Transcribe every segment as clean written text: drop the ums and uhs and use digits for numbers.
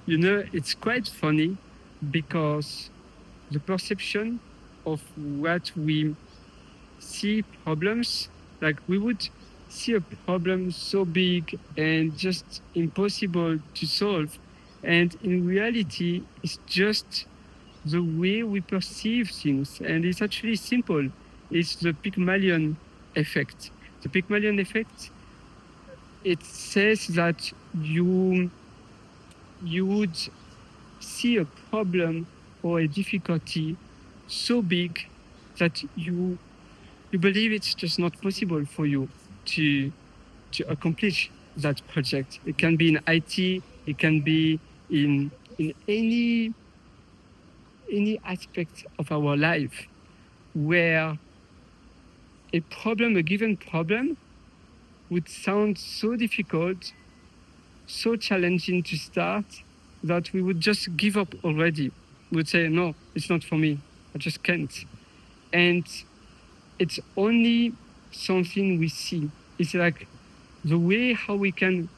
It's quite funny because the perception of what we see problems, like we would see a problem so big and just impossible to solve. And in reality, it's just the way we perceive things. And it's actually simple. It's the Pygmalion effect. The Pygmalion effect, it says that you would see a problem or a difficulty so big that you believe it's just not possible for you to accomplish that project. It can be in IT, it can be in any aspect of our life where a given problem would sound so difficult, so challenging to start that we would just give up already. We would say, no, it's not for me. I just can't. And it's only something we see. It's like the way how we can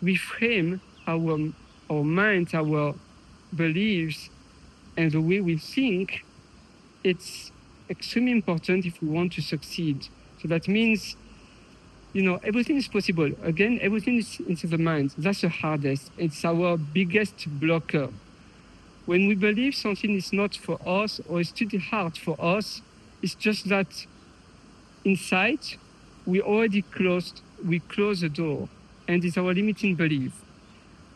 reframe our minds, our beliefs, and the way we think. It's extremely important if we want to succeed. So that means, everything is possible. Again, everything is into the mind. That's the hardest. It's our biggest blocker. When we believe something is not for us or it's too hard for us, it's just that inside we close the door, and it's our limiting belief.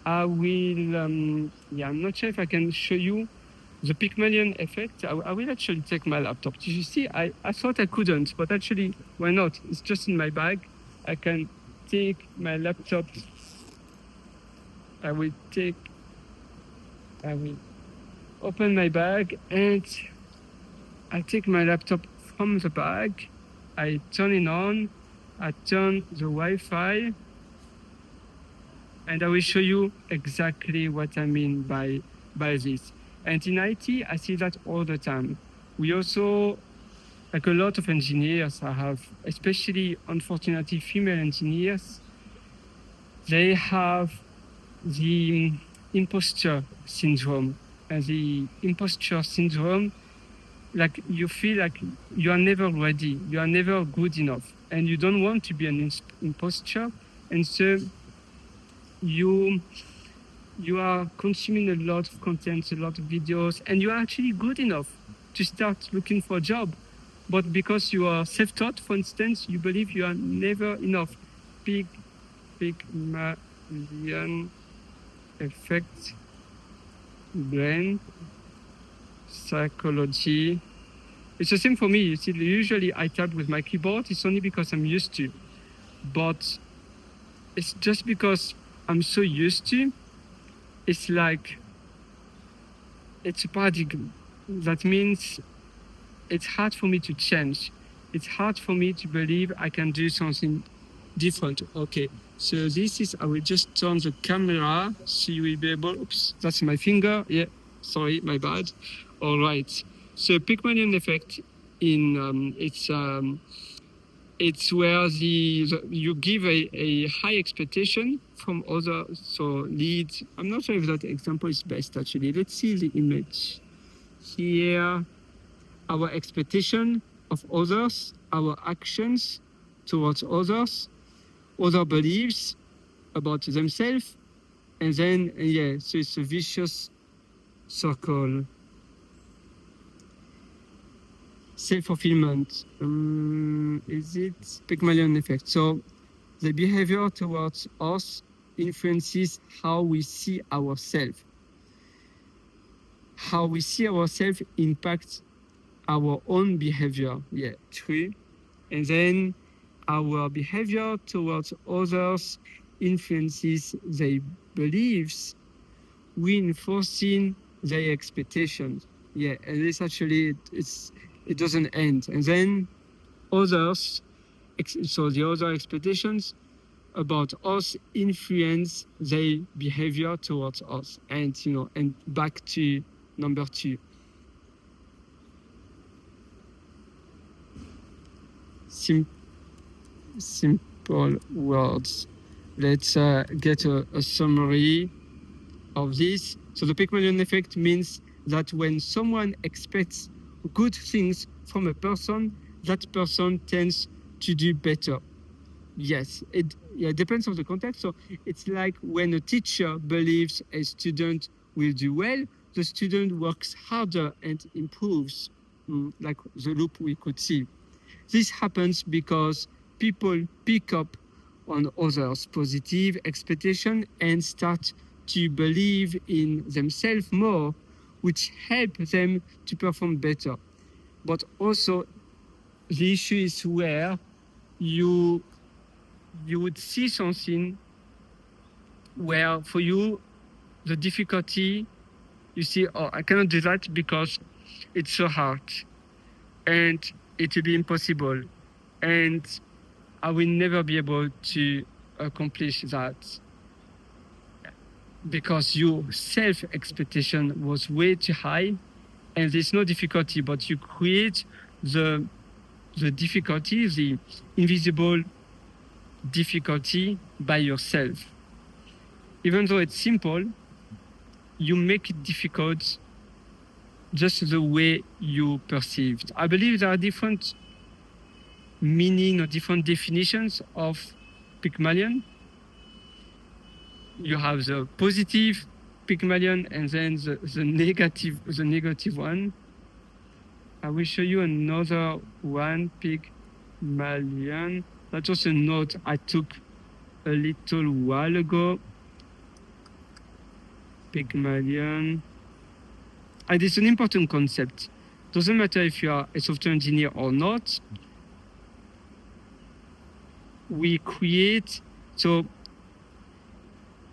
I will, I'm not sure if I can show you the Pygmalion effect. I will actually take my laptop. Did you see? I thought I couldn't, but actually, why not? It's just in my bag. I can take my laptop. I will open my bag and I take my laptop from the bag. I turn it on. I turn the Wi-Fi. And I will show you exactly what I mean by this. And in IT, I see that all the time. We also, like a lot of engineers I have, especially unfortunately female engineers, they have the imposter syndrome. And the imposter syndrome, like you feel like you are never ready, you are never good enough, and you don't want to be an imposter. And so you are consuming a lot of content, a lot of videos, and you are actually good enough to start looking for a job. But because you are self-taught, for instance, you believe you are never enough. Pygmalion effect, brain, psychology. It's the same for me. You see, usually I type with my keyboard. It's only because I'm used to. But it's just because I'm so used to. It's like, it's a paradigm. That means it's hard for me to change. It's hard for me to believe I can do something different. Okay, so this is, I will just turn the camera so you will be able, oops, that's my finger. Yeah, sorry, my bad. All right, so Pygmalion effect, it's where you give a high expectation from others. So lead, I'm not sure if that example is best actually. Let's see the image here. Our expectation of others, our actions towards others, other beliefs about themselves, and then, so it's a vicious circle. Self-fulfillment, is it Pygmalion effect? So the behavior towards us influences how we see ourselves. How we see ourselves impacts our own behavior. Yeah, true. And then our behavior towards others influences their beliefs, reinforcing their expectations. Yeah, and this actually, it doesn't end. And then others, so the other expectations about us influence their behavior towards us. And, and back to number 2. Simple words. Let's get a summary. of this. So the Pygmalion effect means that when someone expects good things from a person, that person tends to do better. Yes, it depends on the context. So it's like when a teacher believes a student will do well, the student works harder and improves, like the loop we could see. This happens because people pick up on others' positive expectation and start to believe in themselves more, which help them to perform better. But also, the issue is where you would see something where for you the difficulty, you see, oh, I cannot do that because it's so hard and it will be impossible and I will never be able to accomplish that because your self-expectation was way too high and there's no difficulty, but you create the difficulty, the invisible difficulty by yourself. Even though it's simple, you make it difficult just the way you perceived. I believe there are different meaning or different definitions of Pygmalion. You have the positive Pygmalion and then the negative one. I will show you another one, Pygmalion. That's just a note I took a little while ago. Pygmalion. And it's an important concept. Doesn't matter if you are a software engineer or not. We create, so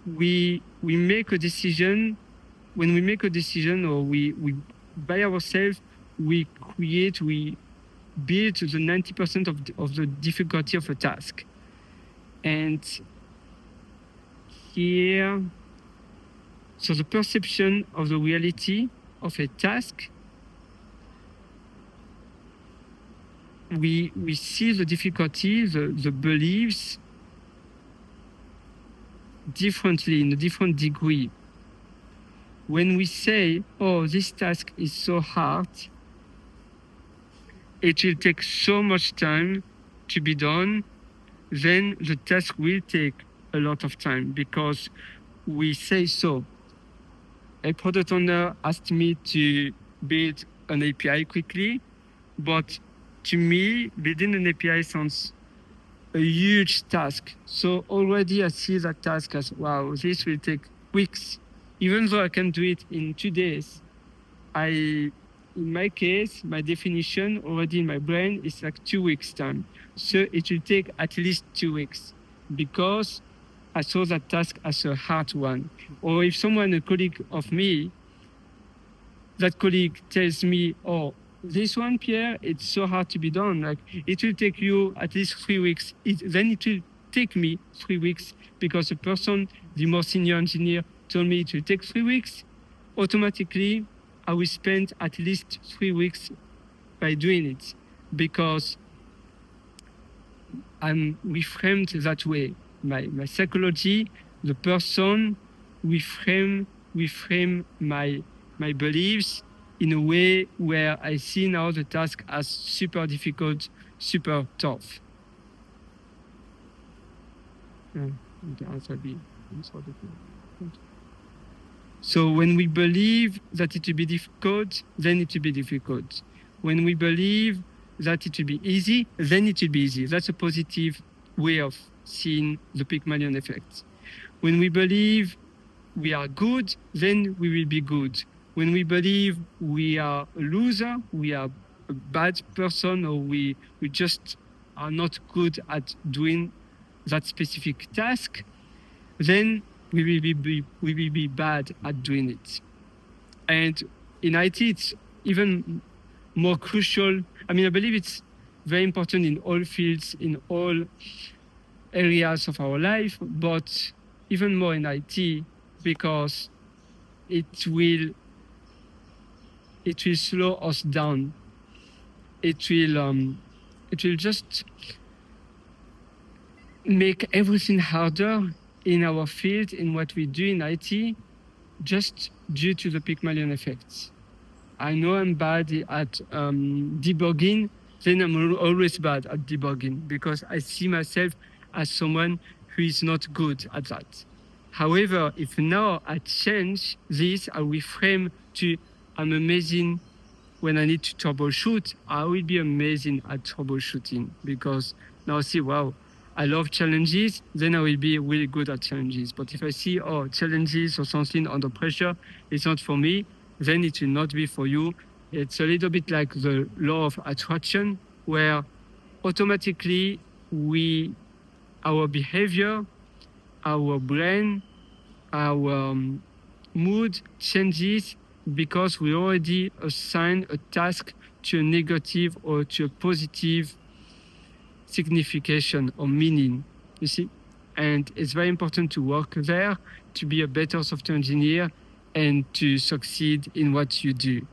we make a decision. When we make a decision or we by ourselves, we build the 90% of the difficulty of a task. And here, so the perception of the reality of a task, we see the difficulty, the beliefs differently, in a different degree. When we say, oh, this task is so hard, it will take so much time to be done, then the task will take a lot of time because we say so. A product owner asked me to build an API quickly, but to me, building an API sounds a huge task. So already I see that task as, wow, this will take weeks. Even though I can do it in 2 days, in my case, my definition already in my brain is like 2 weeks time. So it will take at least 2 weeks because I saw that task as a hard one. Or if a colleague of me, that colleague tells me, oh, this one, Pierre, it's so hard to be done. Like it will take you at least 3 weeks. Then it will take me 3 weeks because the more senior engineer told me it will take 3 weeks. Automatically, I will spend at least 3 weeks by doing it because I'm reframed that way. My psychology, the person, we frame my beliefs in a way where I see now the task as super difficult, super tough. So when we believe that it will be difficult, then it will be difficult. When we believe that it will be easy, then it will be easy. That's a positive way of seeing the Pygmalion effect. When we believe we are good, then we will be good. When we believe we are a loser, we are a bad person, or we just are not good at doing that specific task, then we will be bad at doing it. And in IT, it's even more crucial. I mean, I believe it's very important in all fields, in all areas of our life, but even more in IT because it will slow us down. It will just make everything harder in our field, in what we do in IT. just due to the Pygmalion effects. I know I'm bad at debugging, then I'm always bad at debugging because I see myself as someone who is not good at that. However, if now I change this, I reframe to I'm amazing when I need to troubleshoot, I will be amazing at troubleshooting because now I see, wow, I love challenges, then I will be really good at challenges. But if I see, oh, challenges or something under pressure, it's not for me, then it will not be for you. It's a little bit like the law of attraction, where automatically our behavior, our brain, our mood changes because we already assign a task to a negative or to a positive signification or meaning, you see? And it's very important to work there, to be a better software engineer and to succeed in what you do.